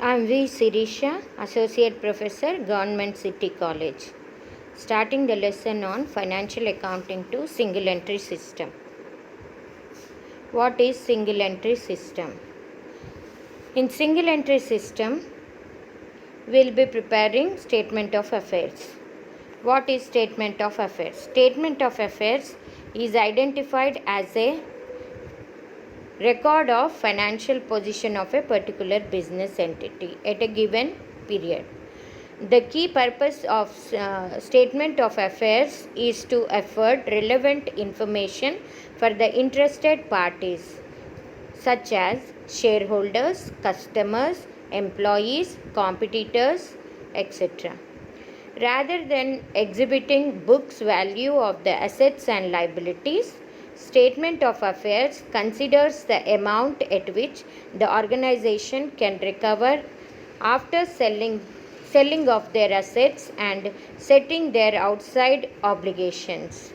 I'm V. Sirisha, Associate Professor, Government City College. Starting the lesson on Financial Accounting to Single Entry System. What is Single Entry System? In Single Entry System, we'll be preparing Statement of Affairs. What is Statement of Affairs? Statement of Affairs is identified as a record of financial position of a particular business entity at a given period. The key purpose of Statement of Affairs is to afford relevant information for the interested parties such as shareholders, customers, employees, competitors, etc. Rather than exhibiting books value of the assets and liabilities, Statement of Affairs considers the amount at which the organization can recover after selling of their assets and setting their outside obligations.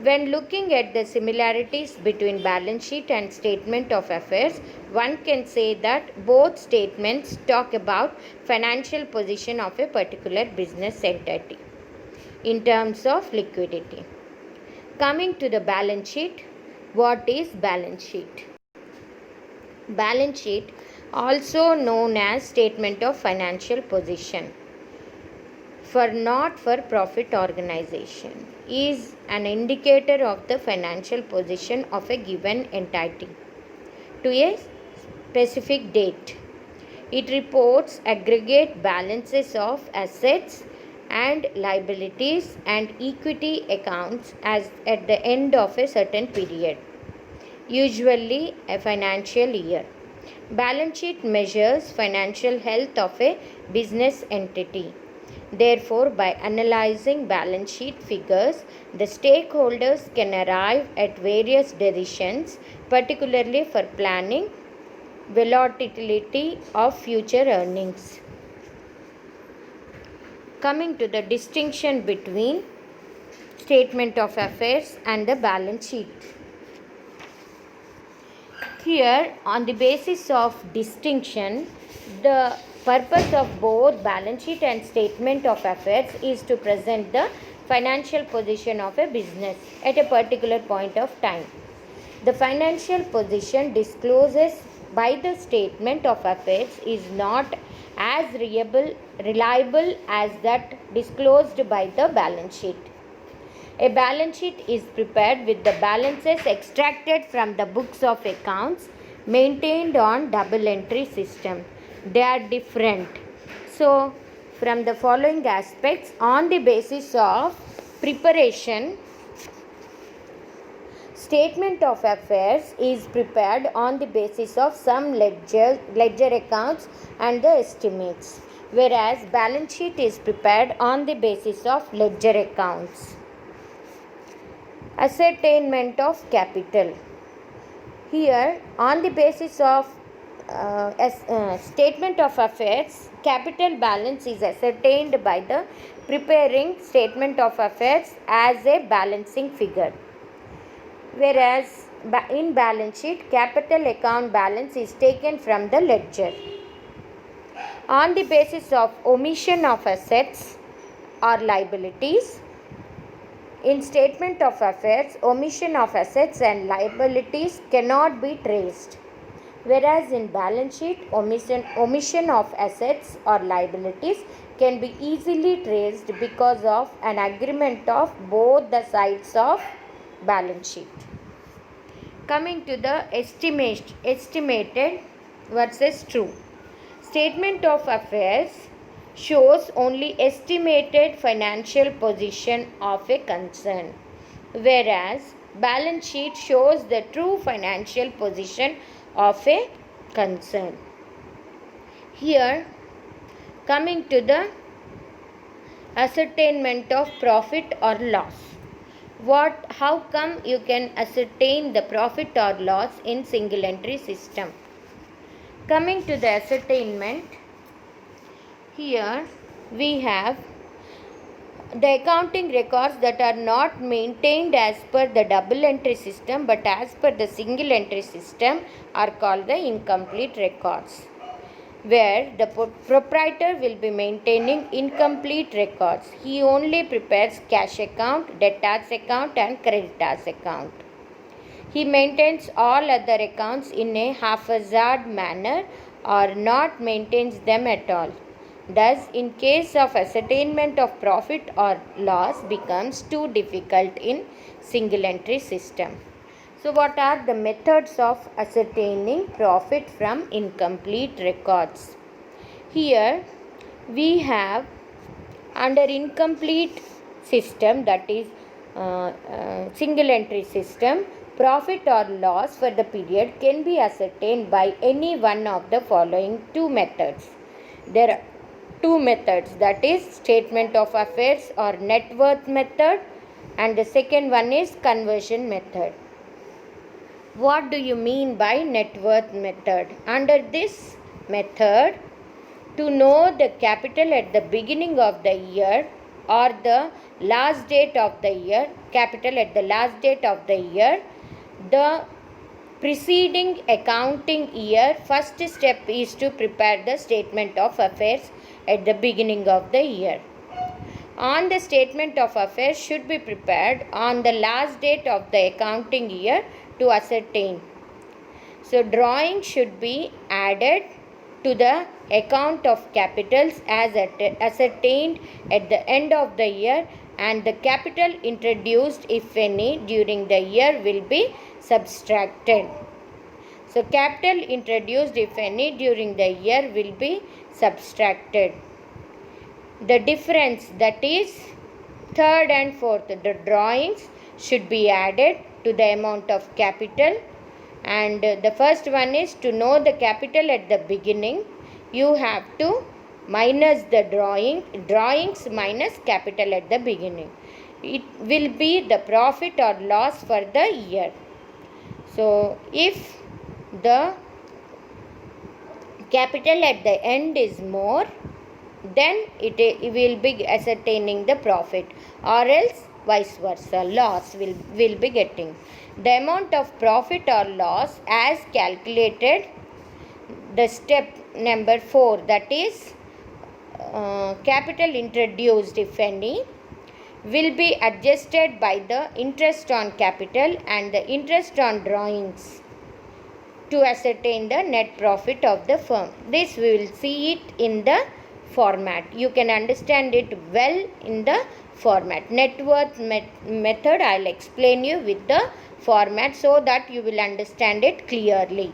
When looking at the similarities between balance sheet and Statement of Affairs, one can say that both statements talk about financial position of a particular business entity in terms of liquidity. Coming to the balance sheet, what is balance sheet? Balance sheet, also known as Statement of Financial Position for not-for-profit organization, is an indicator of the financial position of a given entity to a specific date. It reports aggregate balances of assets and liabilities and equity accounts as at the end of a certain period, usually a financial year. Balance sheet measures financial health of a business entity. Therefore, by analyzing balance sheet figures, the stakeholders can arrive at various decisions, particularly for planning volatility of future earnings. Coming to the distinction between Statement of Affairs and the balance sheet. Here, on the basis of distinction, the purpose of both balance sheet and Statement of Affairs is to present the financial position of a business at a particular point of time. The financial position discloses by the Statement of Affairs is not as reliable as that disclosed by the balance sheet. A balance sheet is prepared with the balances extracted from the books of accounts maintained on double entry system. They are different. So, from the following aspects, on the basis of preparation, Statement of Affairs is prepared on the basis of some ledger accounts and the estimates, whereas balance sheet is prepared on the basis of ledger accounts. Ascertainment of capital. Here, on the basis of Statement of Affairs, capital balance is ascertained by the preparing Statement of Affairs as a balancing figure, whereas in balance sheet, capital account balance is taken from the ledger. On the basis of omission of assets or liabilities, in Statement of Affairs, omission of assets and liabilities cannot be traced, whereas in balance sheet, omission of assets or liabilities can be easily traced because of an agreement of both the sides of balance sheet. Coming to the estimated versus true. Statement of Affairs shows only estimated financial position of a concern, whereas balance sheet shows the true financial position of a concern. Here, coming to the ascertainment of profit or loss. How come you can ascertain the profit or loss in single entry system? Coming to the ascertainment, here we have the accounting records that are not maintained as per the double entry system but as per the single entry system are called the incomplete records. where the proprietor will be maintaining incomplete records. He only prepares cash account, debtors account and creditors account. He maintains all other accounts in a haphazard manner or not maintains them at all. Thus, in case of ascertainment of profit or loss becomes too difficult in single entry system. So, what are the methods of ascertaining profit from incomplete records? Here we have under incomplete system, that is single entry system, profit or loss for the period can be ascertained by any one of the following two methods. There are two methods, that is statement of affairs or net worth method, and the second one is conversion method. What do you mean by net worth method? Under this method, to know the capital at the beginning of the year or the last date of the year, capital at the last date of the year, the preceding accounting year, first step is to prepare the statement of affairs at the beginning of the year. On the statement of affairs should be prepared on the last date of the accounting year to ascertain. So, drawing should be added to the account of capitals as ascertained at the end of the year, and the capital introduced, if any, during the year will be subtracted. So, capital introduced, if any, during the year will be subtracted. The difference, that is third and fourth, the drawings should be added to the amount of capital, and the first one is to know the capital at the beginning. You have to minus the drawings minus capital at the beginning. It will be the profit or loss for the year. So, if the capital at the end is more, then it will be ascertaining the profit, or else vice versa, loss will be getting. The amount of profit or loss as calculated, the step number 4, that is capital introduced, if any, will be adjusted by the interest on capital and the interest on drawings to ascertain the net profit of the firm. This we will see it in the format. You can understand it well in the format. Net worth method I will explain you with the format so that you will understand it clearly.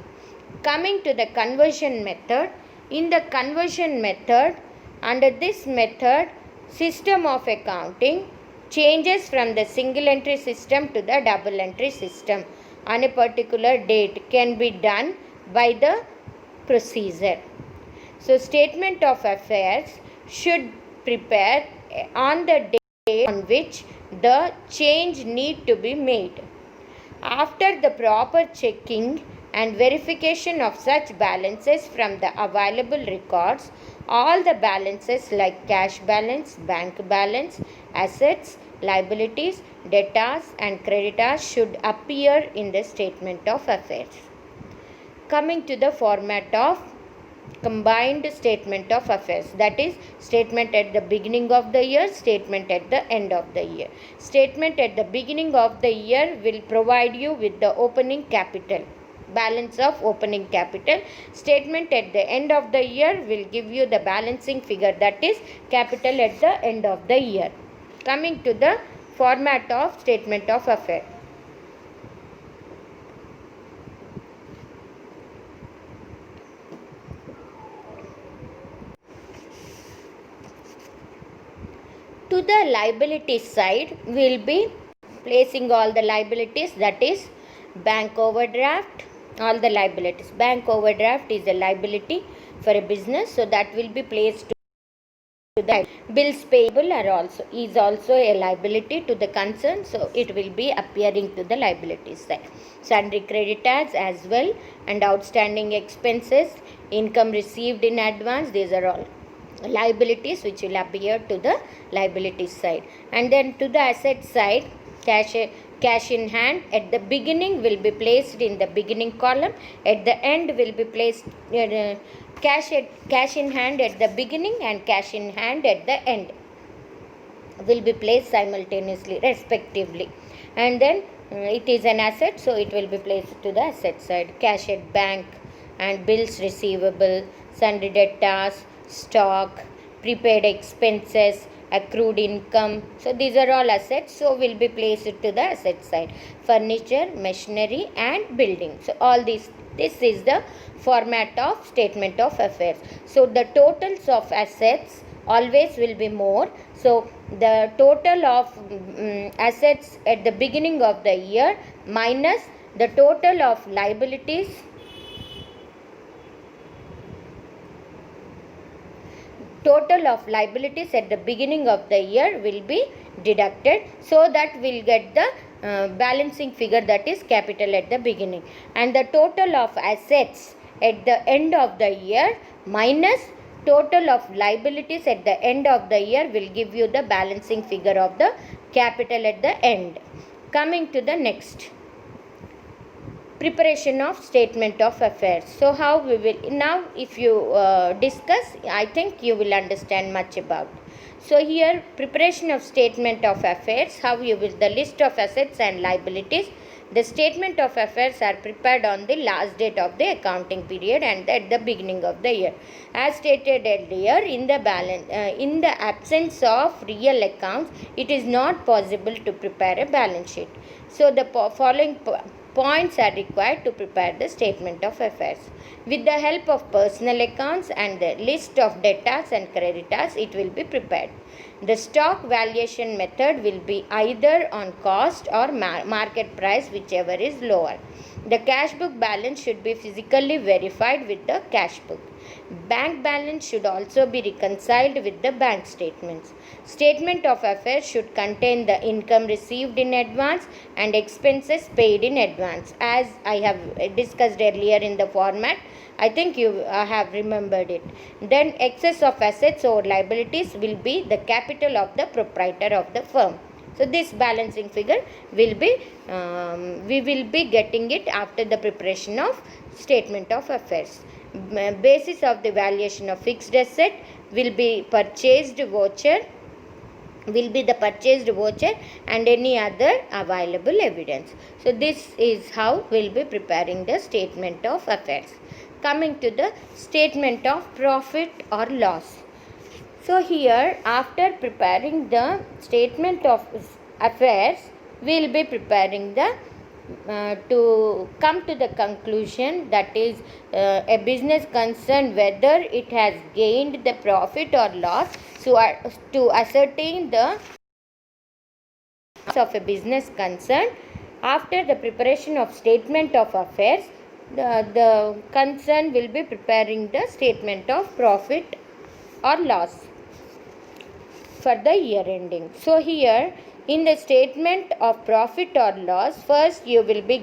Coming to the conversion method. In the conversion method, under this method, system of accounting changes from the single entry system to the double entry system on a particular date can be done by the procedure. So, statement of affairs should prepare on the day on which the change need to be made. After the proper checking and verification of such balances from the available records, all the balances like cash balance, bank balance, assets, liabilities, debtors and creditors should appear in the statement of affairs. Coming to the format of combined statement of affairs, that is statement at the beginning of the year, statement at the end of the year. Statement at the beginning of the year will provide you with the opening capital, balance of opening capital. Statement at the end of the year will give you the balancing figure, that is capital at the end of the year. Coming to the format of statement of affairs. To the liability side, we will be placing all the liabilities, that is bank overdraft, all the liabilities. Bank overdraft is a liability for a business, so that will be placed to the bills payable is also a liability to the concern, so it will be appearing to the liabilities side. Sundry creditors as well, and outstanding expenses, income received in advance, these are all liabilities which will appear to the liabilities side. And then to the asset side, cash in hand at the beginning will be placed in the beginning column, at the end will be placed cash in hand at the beginning and cash in hand at the end will be placed simultaneously respectively, and then it is an asset, so it will be placed to the asset side. Cash at bank and bills receivable, sundry debtors, stock, prepaid expenses, accrued income, so these are all assets, so will be placed to the asset side. Furniture, machinery and building, so all this is the format of statement of affairs. So the totals of assets always will be more. So the total of assets at the beginning of the year minus the total of liabilities at the beginning of the year will be deducted, so that we'll get the balancing figure, that is capital at the beginning, and the total of assets at the end of the year minus total of liabilities at the end of the year will give you the balancing figure of the capital at the end. Coming to the next, preparation of statement of affairs. So how we will now, if you discuss, I think you will understand much about. So here, preparation of statement of affairs, how you will, the list of assets and liabilities. The statement of affairs are prepared on the last date of the accounting period and at the beginning of the year. As stated earlier, in the absence of real accounts, it is not possible to prepare a balance sheet. So the following points are required to prepare the statement of affairs. With the help of personal accounts and the list of debtors and creditors, it will be prepared. The stock valuation method will be either on cost or market price, whichever is lower. The cash book balance should be physically verified with the cash book. Bank balance should also be reconciled with the bank statements. Statement of affairs should contain the income received in advance and expenses paid in advance, as I have discussed earlier in the format. I think you have remembered it. Then excess of assets or liabilities will be the capital of the proprietor of the firm. So this balancing figure will be, we will be getting it after the preparation of statement of affairs. Basis of the valuation of fixed asset will be the purchased voucher and any other available evidence. So this is how we'll be preparing the statement of affairs. Coming to the statement of profit or loss. So here, after preparing the statement of affairs, we will be preparing the to come to the conclusion, that is a business concern, whether it has gained the profit or loss. So to ascertain the of a business concern, after the preparation of statement of affairs, the concern will be preparing the statement of profit or loss for the year ending. So here, in the statement of profit or loss, first you will be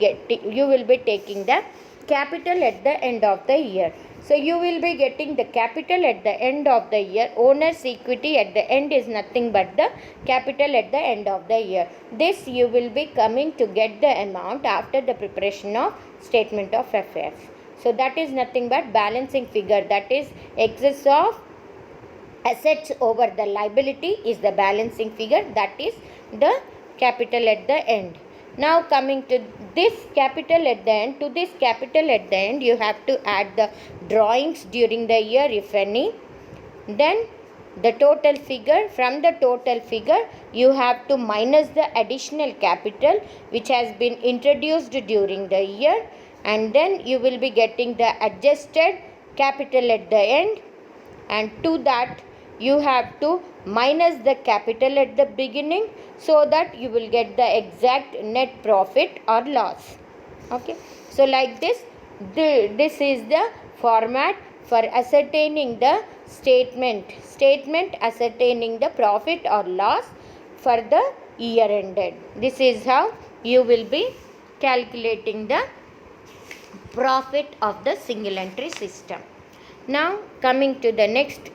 taking the capital at the end of the year. So you will be getting the capital at the end of the year. Owner's equity at the end is nothing but the capital at the end of the year. This you will be coming to get the amount after the preparation of statement of affairs. So that is nothing but balancing figure, that is excess of assets over the liability is the balancing figure, that is the capital at the end. Now coming to this capital at the end, you have to add the drawings during the year, if any. Then the total figure, from the total figure you have to minus the additional capital which has been introduced during the year, and then you will be getting the adjusted capital at the end, and to that you have to minus the capital at the beginning, so that you will get the exact net profit or loss. Okay, so like this is the format for ascertaining the statement ascertaining the profit or loss for the year ended. This is how you will be calculating the profit of the single entry system. Now coming to the next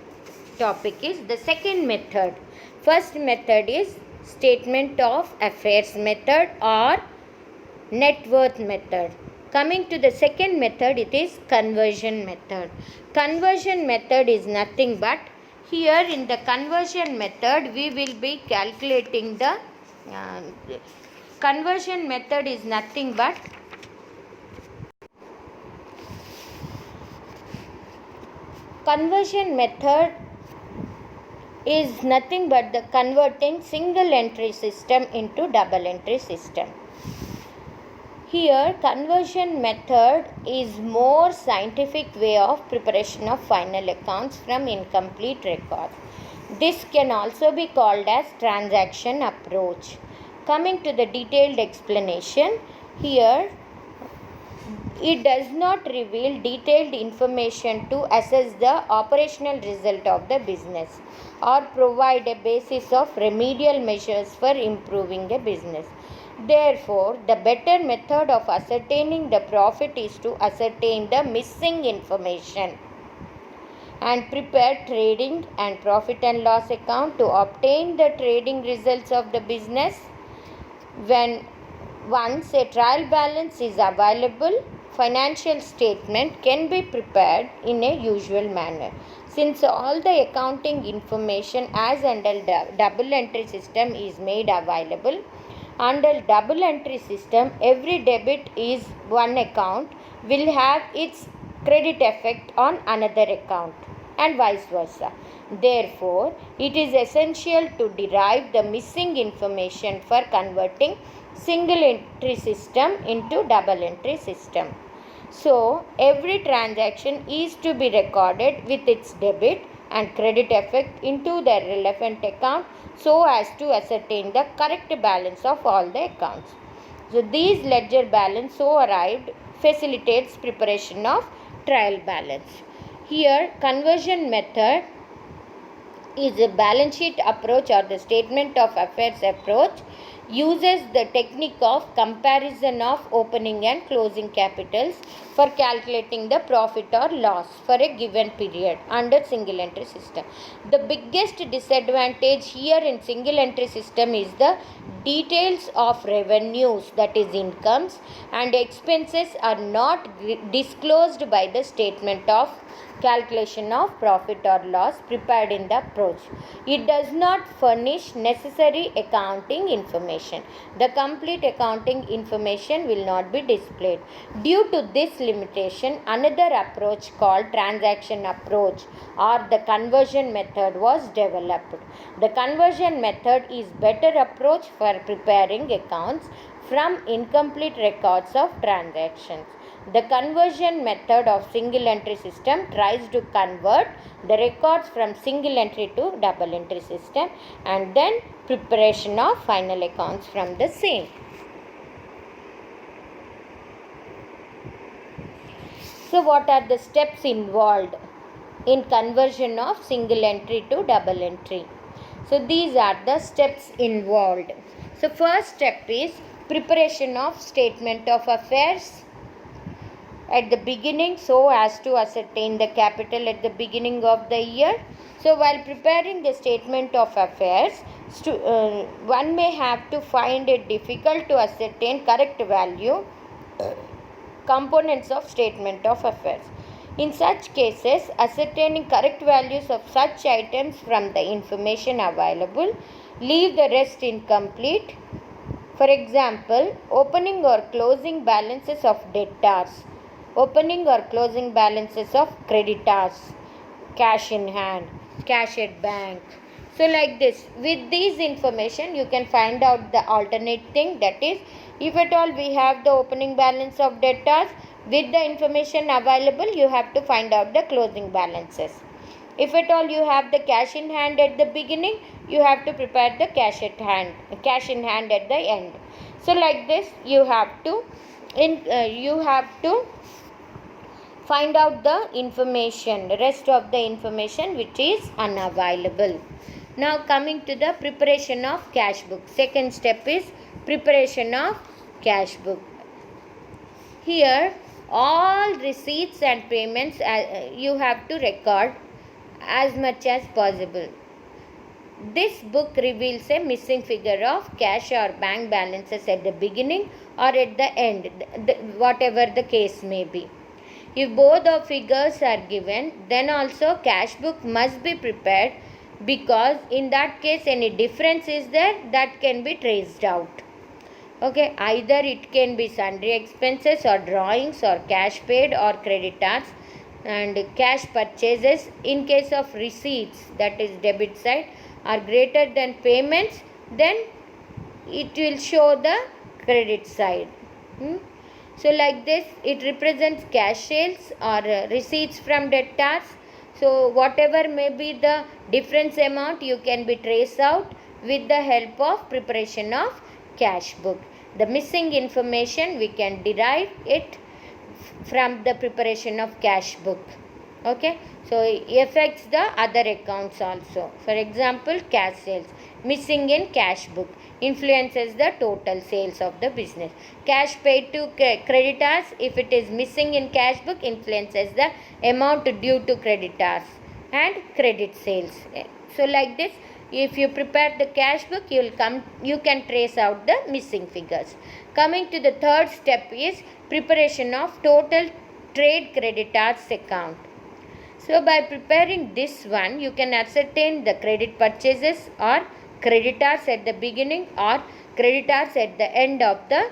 topic is the second method. First method is statement of affairs method or net worth method. Coming to the second method, it is conversion method. Conversion method is nothing but, here in the conversion method we will be calculating the conversion method is nothing but conversion method is nothing but the converting single entry system into double entry system. Here, conversion method is more scientific way of preparation of final accounts from incomplete records. This can also be called as transaction approach. Coming to the detailed explanation, here it does not reveal detailed information to assess the operational result of the business or provide a basis of remedial measures for improving a business. Therefore, the better method of ascertaining the profit is to ascertain the missing information and prepare trading and profit and loss account to obtain the trading results of the business. Once a trial balance is available, financial statement can be prepared in a usual manner. Since all the accounting information as under double entry system is made available, under double entry system, every debit is one account will have its credit effect on another account and vice versa. Therefore, it is essential to derive the missing information for converting single entry system into double entry system. So, every transaction is to be recorded with its debit and credit effect into the relevant account so as to ascertain the correct balance of all the accounts. So, these ledger balance so arrived facilitates preparation of trial balance. Here, conversion method is a balance sheet approach or the statement of affairs approach, uses the technique of comparison of opening and closing capitals for calculating the profit or loss for a given period under single entry system. The biggest disadvantage here in single entry system is the details of revenues, that is incomes, and expenses are not disclosed by the statement of calculation of profit or loss prepared in the approach. It does not furnish necessary accounting information. The complete accounting information will not be displayed. Due to this limitation, another approach called transaction approach or the conversion method was developed. The conversion method is better approach for preparing accounts from incomplete records of transactions. The conversion method of single entry system tries to convert the records from single entry to double entry system and then preparation of final accounts from the same. So, what are the steps involved in conversion of single entry to double entry? So, these are the steps involved. So, first step is preparation of statement of affairs at the beginning so as to ascertain the capital at the beginning of the year. So, while preparing the statement of affairs, one may have to find it difficult to ascertain correct value components of statement of affairs. In such cases, ascertaining correct values of such items from the information available, leave the rest incomplete. For example, opening or closing balances of debtors, opening or closing balances of creditors, cash in hand, cash at bank. So, like this, with these information, you can find out the alternate thing, that is, if at all we have the opening balance of debtors, with the information available, you have to find out the closing balances. If at all you have the cash in hand at the beginning, you have to prepare the cash in hand at the end. So, like this, you have to find out the information, the rest of the information which is unavailable. Now, coming to the preparation of cash book. Second step is preparation of cash book. Here, all receipts and payments you have to record as much as possible. This book reveals a missing figure of cash or bank balances at the beginning or at the end, whatever the case may be. If both the figures are given, then also cash book must be prepared, because in that case any difference is there that can be traced out. Okay, either it can be sundry expenses or drawings or cash paid or creditors and cash purchases. In case of receipts, that is debit side, are greater than payments, then it will show the credit side. So like this, it represents cash sales or receipts from debtors. So whatever may be the difference amount, you can be traced out with the help of preparation of cash book. The missing information we can derive it from the preparation of cash book. Okay, so it affects the other accounts also. For example, cash sales missing in cash book influences the total sales of the business. Cash paid to creditors, if it is missing in cash book, influences the amount due to creditors and credit sales. So like this, if you prepare the cash book, you can trace out the missing figures. Coming to the third step is preparation of total trade creditors account. So by preparing this one, you can ascertain the credit purchases or creditors at the beginning or creditors at the end of the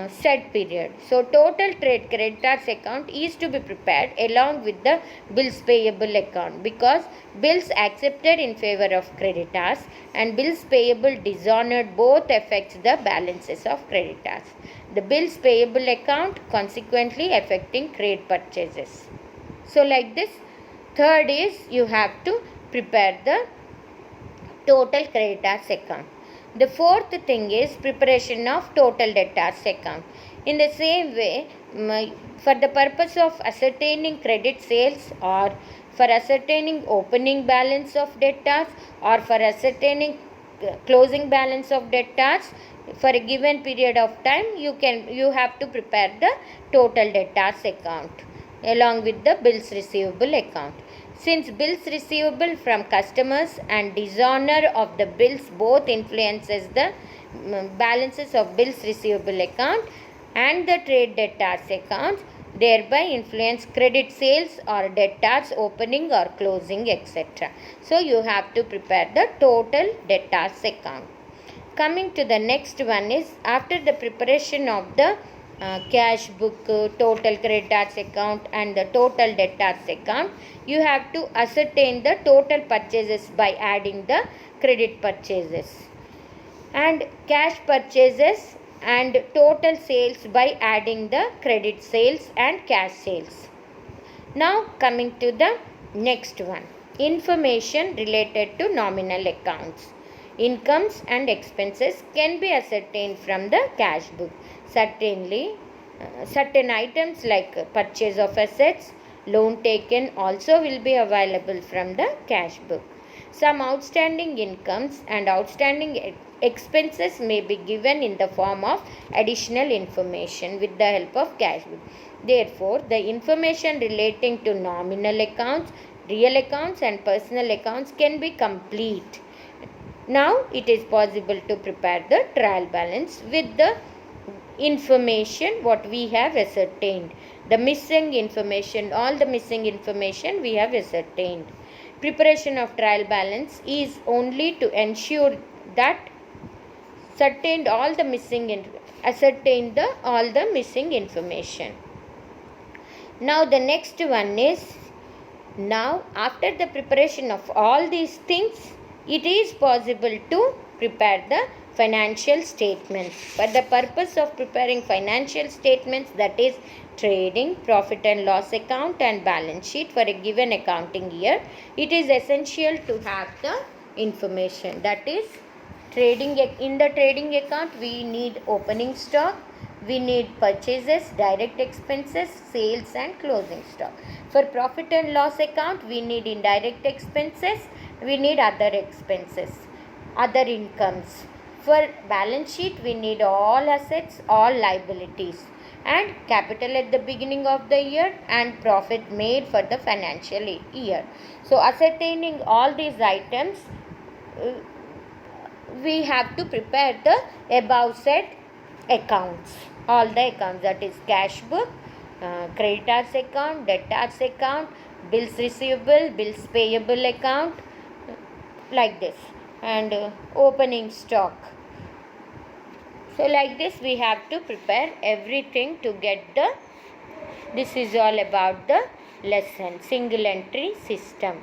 said period. So total trade creditors account is to be prepared along with the bills payable account, because bills accepted in favor of creditors and bills payable dishonored both affects the balances of creditors. The bills payable account consequently affecting trade purchases. So like this, third is you have to prepare the total creditors account. The fourth thing is preparation of total debtors account. In the same way, for the purpose of ascertaining credit sales or for ascertaining opening balance of debtors or for ascertaining closing balance of debtors for a given period of time, you have to prepare the total debtors account along with the bills receivable account. Since bills receivable from customers and dishonor of the bills both influences the balances of bills receivable account and the trade debtors accounts, thereby influence credit sales or debtors opening or closing, etc. So you have to prepare the total debtors account. Coming to the next one is, after the preparation of the cash book, total creditors account and the total debtors account, you have to ascertain the total purchases by adding the credit purchases and cash purchases and total sales by adding the credit sales and cash sales. Now coming to the next one, information related to nominal accounts. Incomes and expenses can be ascertained from the cash book. Certainly, certain items like purchase of assets, loan taken also will be available from the cash book. Some outstanding incomes and outstanding expenses may be given in the form of additional information with the help of cash book. Therefore, the information relating to nominal accounts, real accounts and personal accounts can be complete. Now it is possible to prepare the trial balance with the information what we have ascertained. The missing information, all the missing information we have ascertained. Preparation of trial balance is only to ensure that ascertained all the missing information. Now the next one is, now after the preparation of all these things, it is possible to prepare the financial statements. For the purpose of preparing financial statements, that is trading, profit and loss account and balance sheet for a given accounting year, it is essential to have the information. That is, in the trading account we need opening stock, we need purchases, direct expenses, sales and closing stock. For profit and loss account, we need indirect expenses, we need other expenses, other incomes. For balance sheet, we need all assets, all liabilities and capital at the beginning of the year and profit made for the financial year. So ascertaining all these items we have to prepare the above said accounts, all the accounts, that is cash book, creditors account, debtors account, bills receivable, bills payable account, like this, and opening stock. So like this we have to prepare everything to get the, this is all about the lesson, single entry system.